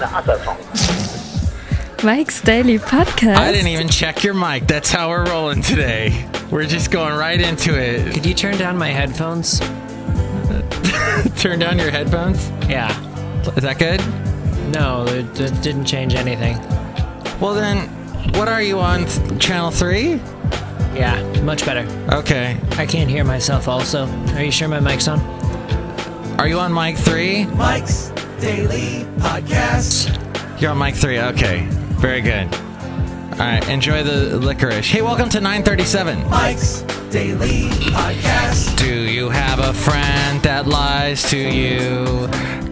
the other song. Mike's Daily Podcast. I didn't even check your mic. That's how we're rolling today. We're just going right into it. Could you turn down my headphones? Turn down your headphones? Yeah. Is that good? No, it didn't change anything. Well then, what are you on? Channel 3? Yeah, much better. Okay. I can't hear myself also. Are you sure my mic's on? Are you on mic 3? Mike's Daily Podcast. You're on mic 3, okay. Very good. Alright, enjoy the licorice. Hey, welcome to 937. Mike's Daily Podcast. Do you have a friend that lies to you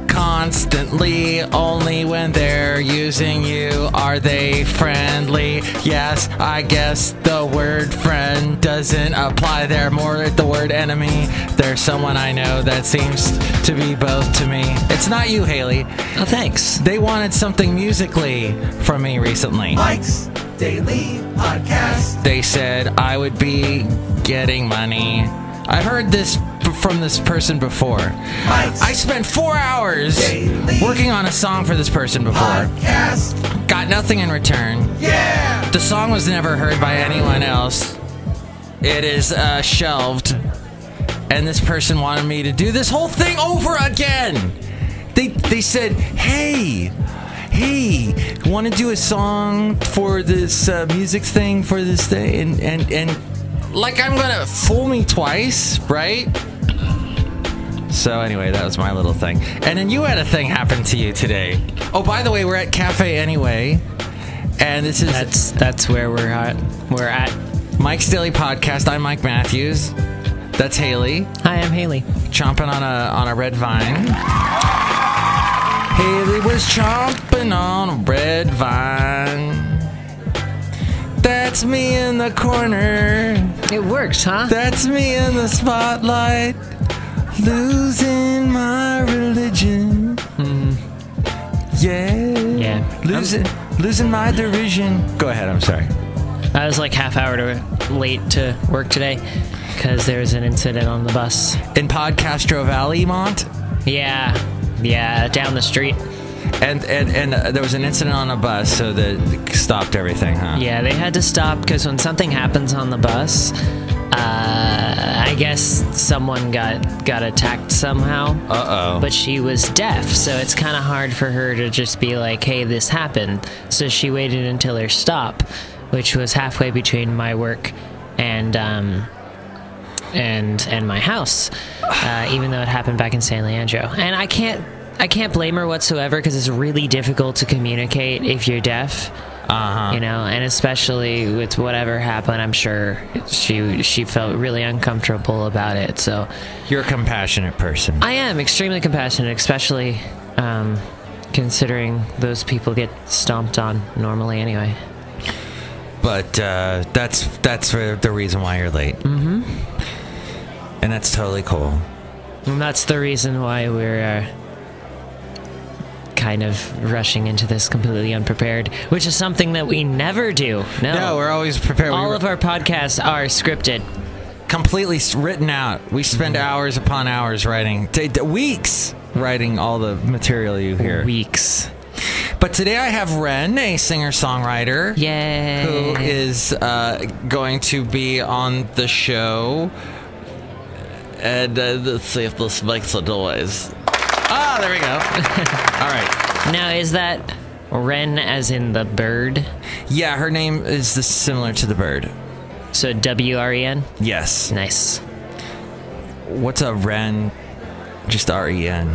constantly, only when they're using you? Are they friendly? Yes, I guess the word friend doesn't apply there. More like the word enemy. There's someone I know that seems to be both to me. It's not you, Haley. Oh, thanks. They wanted something musically from me recently. Mike's Daily Podcast. They said I would be getting money. I've heard this from this person before. I spent 4 hours working on a song for this person before. Podcast. Got nothing in return. Yeah. The song was never heard by anyone else. It is shelved. And this person wanted me to do this whole thing over again. They said, hey, want to do a song for this music thing for this thing? And like I'm gonna fool me twice, right? So anyway, that was my little thing. And then you had a thing happen to you today. Oh, by the way, we're at Cafe Anyway, and this is That's where we're at. We're at Mike's Daily Podcast. I'm Mike Matthews. That's Haley. Hi, I'm Haley. Chomping on a red vine. Haley was chomping on a red vine. That's me in the corner. It works, huh? That's me in the spotlight. Losing my religion. Yeah. Losing my derision. Go ahead, I'm sorry. I was like half hour late to work today because there was an incident on the bus. In Podcastro Valley, Mont? Yeah, down the street. And there was an incident on a bus, so that stopped everything, huh? Yeah, they had to stop because when something happens on the bus, I guess someone got attacked somehow. Uh-oh. But she was deaf, so it's kind of hard for her to just be like, hey, this happened. So she waited until her stop, which was halfway between my work and my house, even though it happened back in San Leandro. And I can't blame her whatsoever because it's really difficult to communicate if you're deaf. Uh-huh. You know, and especially with whatever happened, I'm sure she felt really uncomfortable about it. So You're a compassionate person. I am extremely compassionate, especially considering those people get stomped on normally anyway. But that's the reason why you're late. Mm-hmm. And that's totally cool. And that's the reason why we're kind of rushing into this completely unprepared, which is something that we never do. No, we're always prepared. All of our podcasts are scripted. Completely written out. We spend hours upon hours writing, weeks writing all the material you hear. Weeks. But today I have WREN, a singer-songwriter, Yay. who is going to be on the show. And let's see if this makes a noise. Ah, there we go. All right. Now, is that WREN as in the bird? Yeah, her name is similar to the bird. So WREN? Yes. Nice. What's a WREN? Just R-E-N.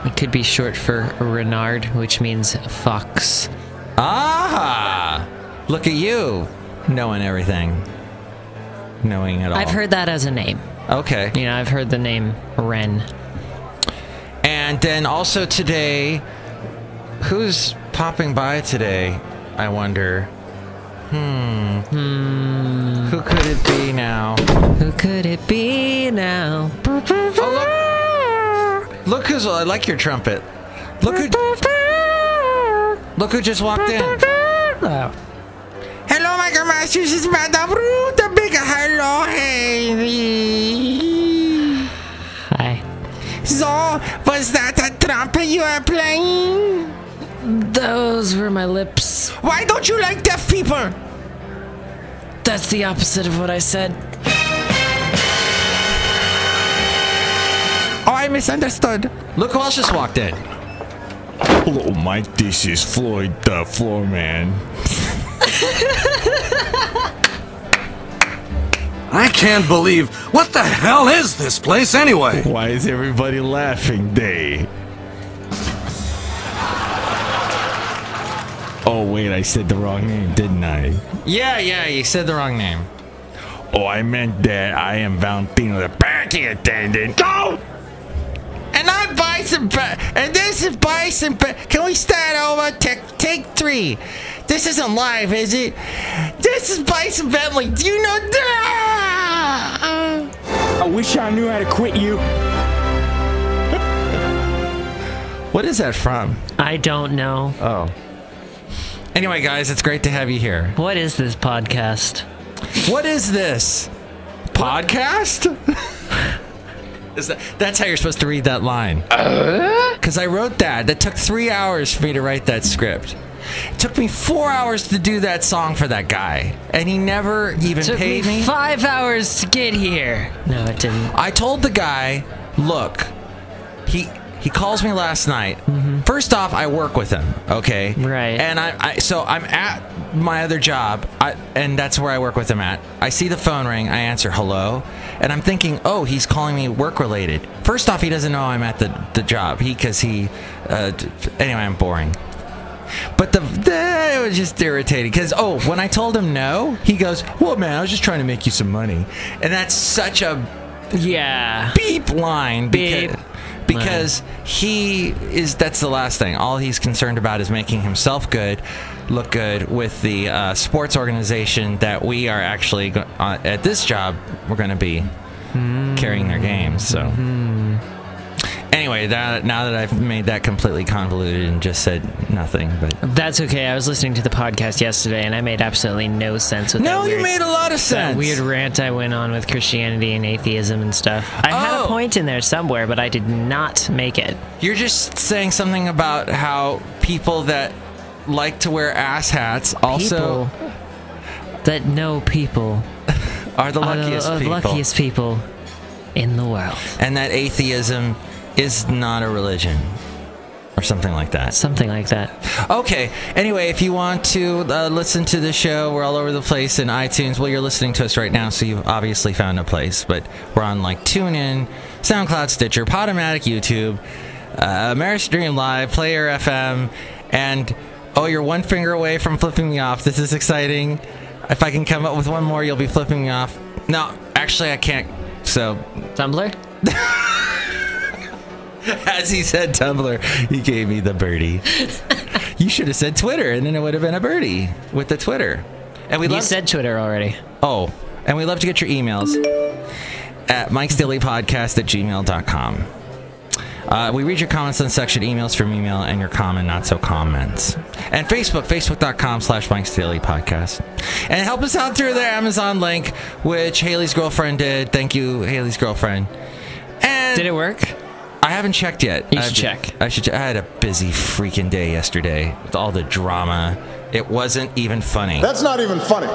It could be short for Renard, which means fox. Ah! Look at you, knowing everything. Knowing it all. I've heard that as a name. Okay. You know, I've heard the name WREN. And then also today, who's popping by today, I wonder? Who could it be now? Who could it be now? Oh, look who's... I like your trumpet. Look who just walked in. Oh. Hello, Michael Masters. It's Madame Rootabega. Hello, Haley. Hi. So, was that a trumpet you were playing? over my lips. Why don't you like deaf people? That's the opposite of what I said. Oh, I misunderstood. Look who else just walked in. Hello, Mike. This is Floyd, the floor man. I can't believe. What the hell is this place anyway? Why is everybody laughing, Dave? Oh, wait, I said the wrong name, didn't I? Yeah, you said the wrong name. Oh, I meant that I am Valentino, the parking attendant. Go! And I'm Bison and this is Bison Can we start over? Take 3. This isn't live, is it? This is Bison Bentley. Do you know that? I wish I knew how to quit you. What is that from? I don't know. Oh. Anyway, guys, it's great to have you here. What is this podcast? What is this? Podcast? That's how you're supposed to read that line. Because I wrote that. That took 3 hours for me to write that script. It took me 4 hours to do that song for that guy. And he never even paid me. 5 hours to get here. No, it didn't. I told the guy, look, he calls me last night. Mm-hmm. First off, I work with him, okay? Right. And so I'm at my other job, and that's where I work with him at. I see the phone ring, I answer hello, and I'm thinking, oh, he's calling me work related. First off, he doesn't know I'm at the job. Anyway, I'm boring. But it was just irritating because, when I told him no, he goes, well, man, I was just trying to make you some money. And that's such a beep line. Because that's the last thing. All he's concerned about is making himself look good with the sports organization that we are actually, at this job, we're going to be carrying their games. So, anyway, now that I've made that completely convoluted and just said nothing, but that's okay. I was listening to the podcast yesterday, and I made absolutely no sense with that. No, you made a lot of sense. That weird rant I went on with Christianity and atheism and stuff. I had a point in there somewhere, but I did not make it. You're just saying something about how people that like to wear ass hats also that know people are the luckiest people in the world, and that atheism is not a religion. Or something like that. Something like that. Okay. Anyway, if you want to listen to the show, we're all over the place in iTunes. Well, you're listening to us right now, so you've obviously found a place. But we're on TuneIn, SoundCloud, Stitcher, Podomatic, YouTube, Ameristream Live, Player FM, and you're one finger away from flipping me off. This is exciting. If I can come up with one more, you'll be flipping me off. No, actually, I can't. So Tumblr. As he said Tumblr, he gave me the birdie. You should have said Twitter, and then it would have been a birdie with the Twitter. And you said Twitter already. Oh, and we love to get your emails at mikesdailypodcast@gmail.com. We read your comments on section emails from email and your comment, not so comments. And Facebook.com/mikesdailypodcast. And help us out through the Amazon link, which Haley's girlfriend did. Thank you, Haley's girlfriend. And did it work? I haven't checked yet. You should check. I had a busy freaking day yesterday with all the drama. It wasn't even funny. That's not even funny.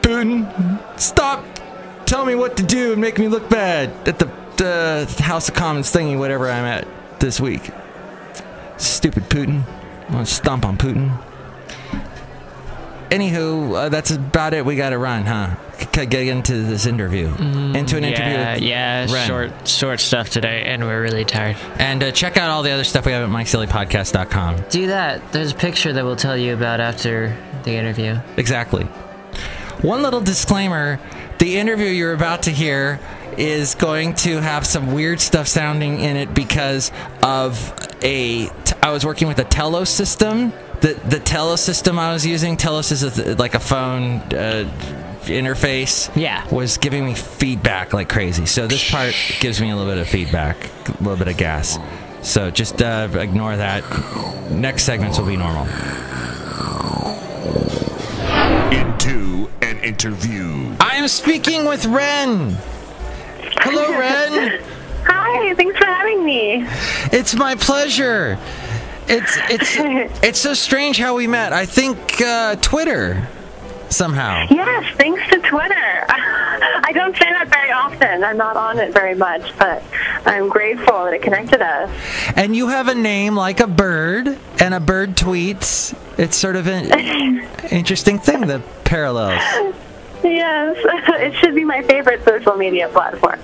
Putin, stop telling me what to do and make me look bad at the House of Commons thingy, whatever I'm at this week. Stupid Putin. I'm gonna stomp on Putin. Anywho, that's about it. We gotta run, huh? Get into this interview. Into an interview with REN. Short stuff today, and we're really tired. And check out all the other stuff we have at MikeSillyPodcast.com. Do that. There's a picture that we'll tell you about after the interview. Exactly. One little disclaimer. The interview you're about to hear is going to have some weird stuff sounding in it because of I was working with a Telos system. The Telos system I was using, Telos is like a phone interface. Yeah. Was giving me feedback like crazy. So this part gives me a little bit of feedback, a little bit of gas. So just ignore that. Next segments will be normal. Into an interview. I am speaking with REN. Hello, REN. Hi, thanks for having me. It's my pleasure. It's so strange how we met. I think Twitter somehow. Yes, thanks to Twitter. I don't say that very often. I'm not on it very much, but I'm grateful that it connected us. And you have a name like a bird, and a bird tweets. It's sort of an interesting thing, the parallels. Yes, it should be my favorite social media platform.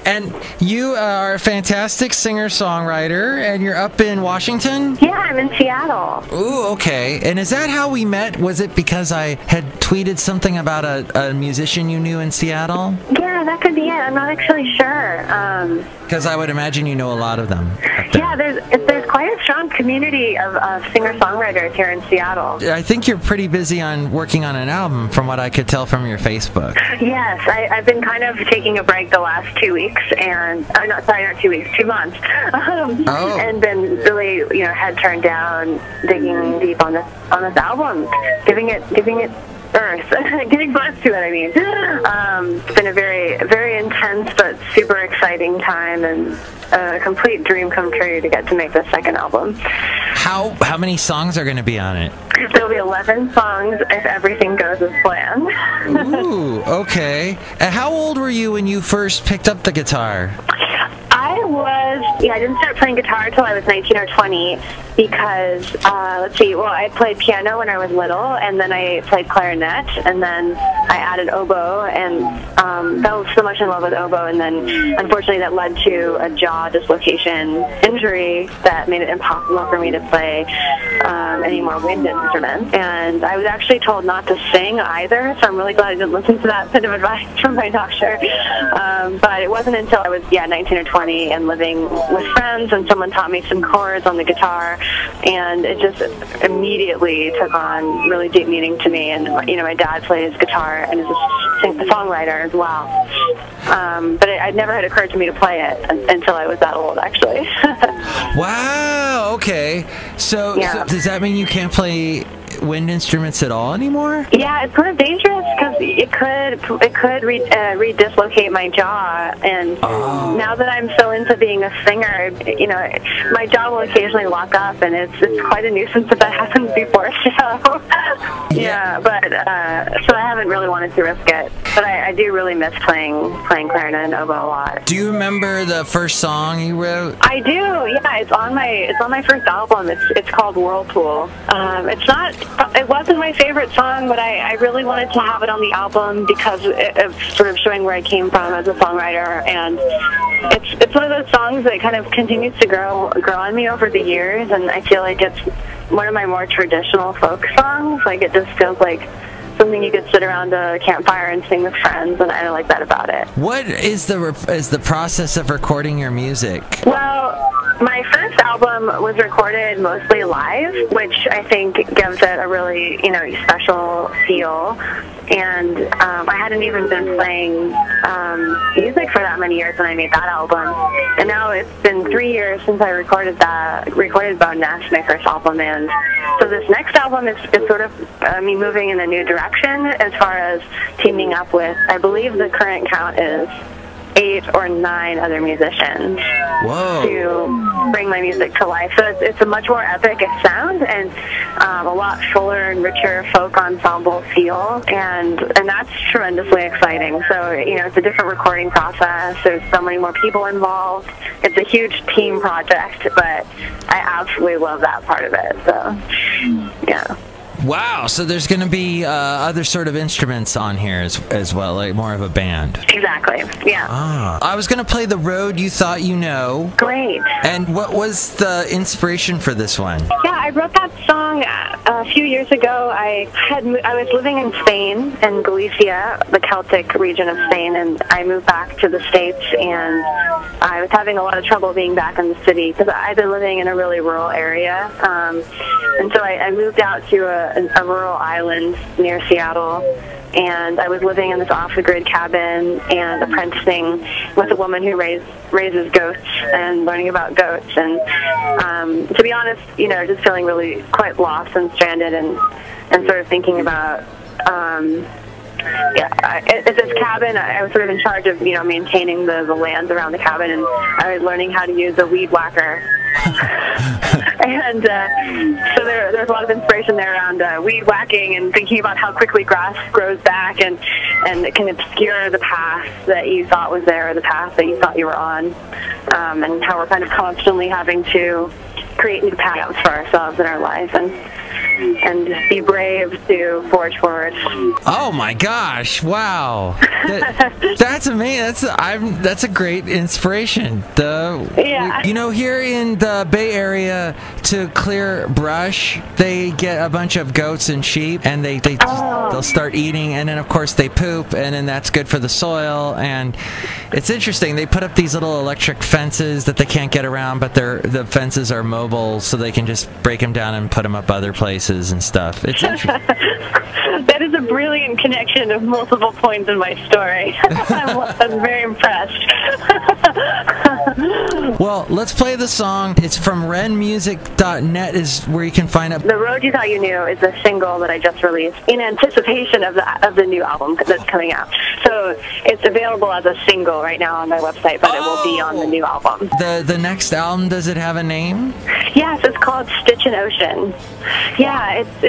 And you are a fantastic singer-songwriter, and you're up in Washington? Yeah, I'm in Seattle. Ooh, okay. And is that how we met? Was it because I had tweeted something about a musician you knew in Seattle? Yeah, that could be it. I'm not actually sure. Because I would imagine you know a lot of them. Yeah, there's quite a strong community of singer-songwriters here in Seattle. I think you're pretty busy on working on an album, from what I could tell from your Facebook. Yes, I've been kind of taking a break the last 2 weeks, and not 2 weeks, 2 months, and been really, head turned down, digging deep on this album, giving it earth, giving birth to it. I mean, it's been a very, very intense but super exciting time, and a complete dream come true to get to make the second album. How many songs are going to be on it? There'll be 11 songs if everything goes as planned. Ooh, okay. And how old were you when you first picked up the guitar? I didn't start playing guitar until I was 19 or 20 because, I played piano when I was little, and then I played clarinet, and then I added oboe, and fell so much in love with oboe, and then unfortunately that led to a jaw dislocation injury that made it impossible for me to play any more wind instruments. And I was actually told not to sing either, so I'm really glad I didn't listen to that bit of advice from my doctor. But it wasn't until I was 19 or 20 and living with friends, and someone taught me some chords on the guitar, and it just immediately took on really deep meaning to me. And my dad plays guitar and is a songwriter as well, but it never had occurred to me to play it until I was that old, actually. Wow, okay. So does that mean you can't play wind instruments at all anymore? Yeah, it's sort of dangerous because it could re-dislocate my jaw, and now that I'm so into being a singer, my jaw will occasionally lock up, and it's quite a nuisance if that happens before a show. So I haven't really wanted to risk it, but I do really miss playing clarinet and oboe a lot. Do you remember the first song you wrote? I do. Yeah, it's on my first album. It's called Whirlpool. It wasn't my favorite song, but I really wanted to have it on the album because of sort of showing where I came from as a songwriter, and it's one of those songs that kind of continues to grow on me over the years, and I feel like it's one of my more traditional folk songs. Like, it just feels like something you could sit around a campfire and sing with friends, and I like that about it. What is the process of recording your music? Well, my first album was recorded mostly live, which I think gives it a really, special feel. And I hadn't even been playing music for that many years when I made that album. And now it's been 3 years since I recorded Bone Nest, my first album. And so this next album is sort of me moving in a new direction as far as teaming up with, I believe the current count is 8 or 9 other musicians. Whoa. To bring my music to life. So it's a much more epic sound, and a lot fuller and richer folk ensemble feel, and that's tremendously exciting. So, it's a different recording process. There's so many more people involved. It's a huge team project, but I absolutely love that part of it. So, yeah. Wow, so there's going to be other sort of instruments on here as well, like more of a band. Exactly, yeah. I was going to play The Road You Thought You Know. Great. And what was the inspiration for this one? Yeah, I wrote that song a few years ago. I was living in Spain, in Galicia, the Celtic region of Spain, and I moved back to the States, and I was having a lot of trouble being back in the city because I've been living in a really rural area. And so I moved out to a rural island near Seattle, and I was living in this off-the-grid cabin and apprenticing with a woman who raises goats and learning about goats. And to be honest, just feeling really quite lost and stranded, and sort of thinking about at this cabin, I was sort of in charge of, maintaining the lands around the cabin, and I was learning how to use a weed whacker And so there's a lot of inspiration there around weed whacking and thinking about how quickly grass grows back, and it can obscure the path that you thought was there, or the path that you thought you were on, and how we're kind of constantly having to create new paths for ourselves in our life, and be brave to forge forward. Oh my gosh! Wow, that's amazing. That's a great inspiration. Here in the Bay Area, to clear brush, they get a bunch of goats and sheep, and they'll start eating, and then of course they poop, and then that's good for the soil. And it's interesting. They put up these little electric fences that they can't get around, but the fences are mobile, so they can just break them down and put them up other places and stuff. It's interesting. That is a brilliant connection of multiple points in my story. I'm very impressed. Well, let's play the song. It's from wrenmusic.net is where you can find it. The Road You Thought You Knew is a single that I just released in anticipation of the new album that's coming out. So it's available as a single right now on my website, but it will be on the new album. The next album, does it have a name? Yes, it's called Stitch and Ocean. Yeah, it's